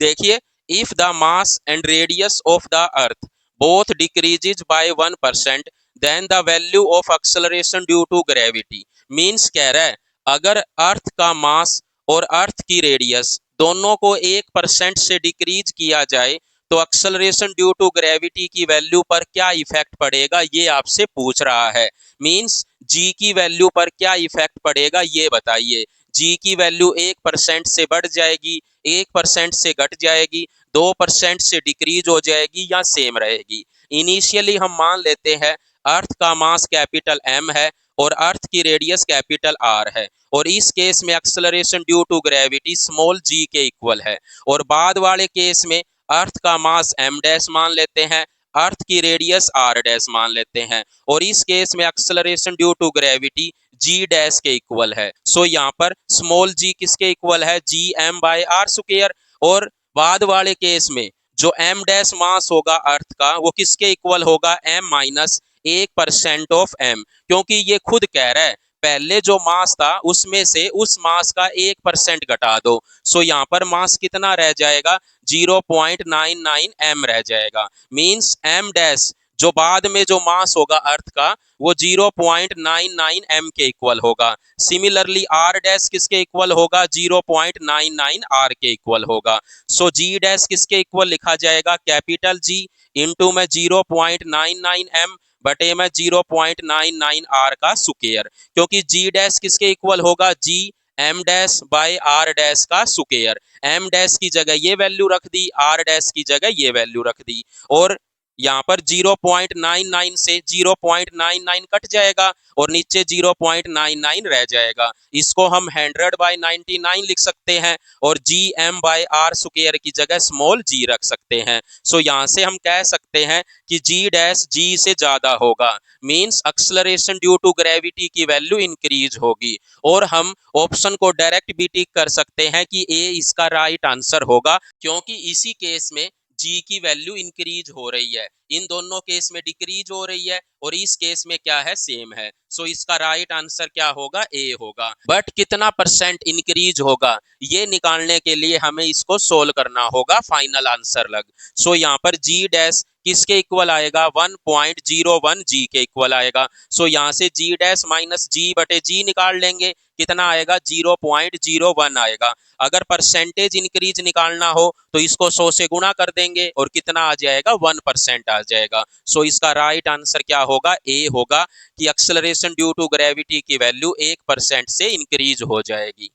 देखिए, if the mass and radius of the earth both decreases by 1%, then the value of acceleration due to gravity. Means कह रहा है, अगर अर्थ का मास और अर्थ की रेडियस दोनों को 1% से डिक्रीज किया जाए तो एक्सेलरेशन ड्यू टू ग्रेविटी की वैल्यू पर क्या इफेक्ट पड़ेगा, ये आपसे पूछ रहा है। मीन्स जी की वैल्यू पर क्या इफेक्ट पड़ेगा ये बताइए। जी की वैल्यू 1% से बढ़ जाएगी, 1% से घट जाएगी, 2% से डिक्रीज हो जाएगी या सेम रहेगी। इनिशियली हम मान लेते हैं अर्थ का मास कैपिटल एम है और अर्थ की रेडियस कैपिटल आर है, और इस केस में acceleration due to gravity small g के इक्वल है। और बाद वाले केस में अर्थ का मास एम डैश मान लेते हैं, अर्थ की रेडियस आर डैश मान लेते हैं, और इस केस में acceleration due to gravity g dash के इक्वल है। सो यहाँ पर स्मॉल जी किसके इक्वल है, G M by R square. और बाद वाले केस में जो एम डैश मास होगा अर्थ का वो किसके इक्वल होगा, एम माइनस 1% ऑफ एम, क्योंकि ये खुद कह रहा है पहले जो मास था उसमें से उस मास का 1% घटा दो। सो यहाँ पर मास कितना रह जाएगा, 0.99 एम रह जाएगा। मीन्स एम डैश जो बाद में जो मास होगा अर्थ का वो 0.99 एम के इक्वल होगा। सिमिलरली आर डैश किसके इक्वल होगा, 0.99 आर के इक्वल होगा। सो जी डैश किसके इक्वल लिखा जाएगा, कैपिटल जी इंटू में 0.99 एम बटे में 0.99 आर का स्क्वायर, क्योंकि जी डैश किसके इक्वल होगा, G M dash by R dash का स्क्वायर। एम डैश की जगह ये वैल्यू रख दी, आर डैश की जगह ये वैल्यू रख दी, और यहाँ पर 0.99 से 0.99 कट जाएगा और नीचे 0.99 रह जाएगा। इसको हम 100/99 लिख सकते हैं और G M by R square की जगह स्मॉल जी रख सकते हैं। सो यहाँ से हम कह सकते हैं कि जी डैश जी से ज्यादा होगा। Means acceleration due to gravity की वैल्यू इंक्रीज होगी। और हम ऑप्शन को डायरेक्ट भी टिक कर सकते हैं कि ए इसका राइट आंसर होगा, क्योंकि इसी केस में जी की वैल्यू इंक्रीज हो रही है, इन दोनों केस में डिक्रीज हो रही है और इस केस में क्या है, सेम है। सो इसका राइट आंसर क्या होगा, ए होगा। बट कितना परसेंट इंक्रीज होगा ये निकालने के लिए हमें इसको सोल्व करना होगा फाइनल आंसर लग। सो यहाँ पर जी डैश किसके इक्वल आएगा, 1.01 जी के इक्वल आएगा। सो यहाँ से जी डैश माइनस जी बटे जी निकाल लेंगे, कितना आएगा, 0.01 आएगा। अगर परसेंटेज इंक्रीज निकालना हो तो इसको 100 से गुणा कर देंगे और कितना आ जाएगा, 1% आ जाएगा। सो इसका राइट आंसर क्या होगा, ए होगा, कि एक्सेलरेशन ड्यू टू ग्रेविटी की वैल्यू 1% से इंक्रीज हो जाएगी।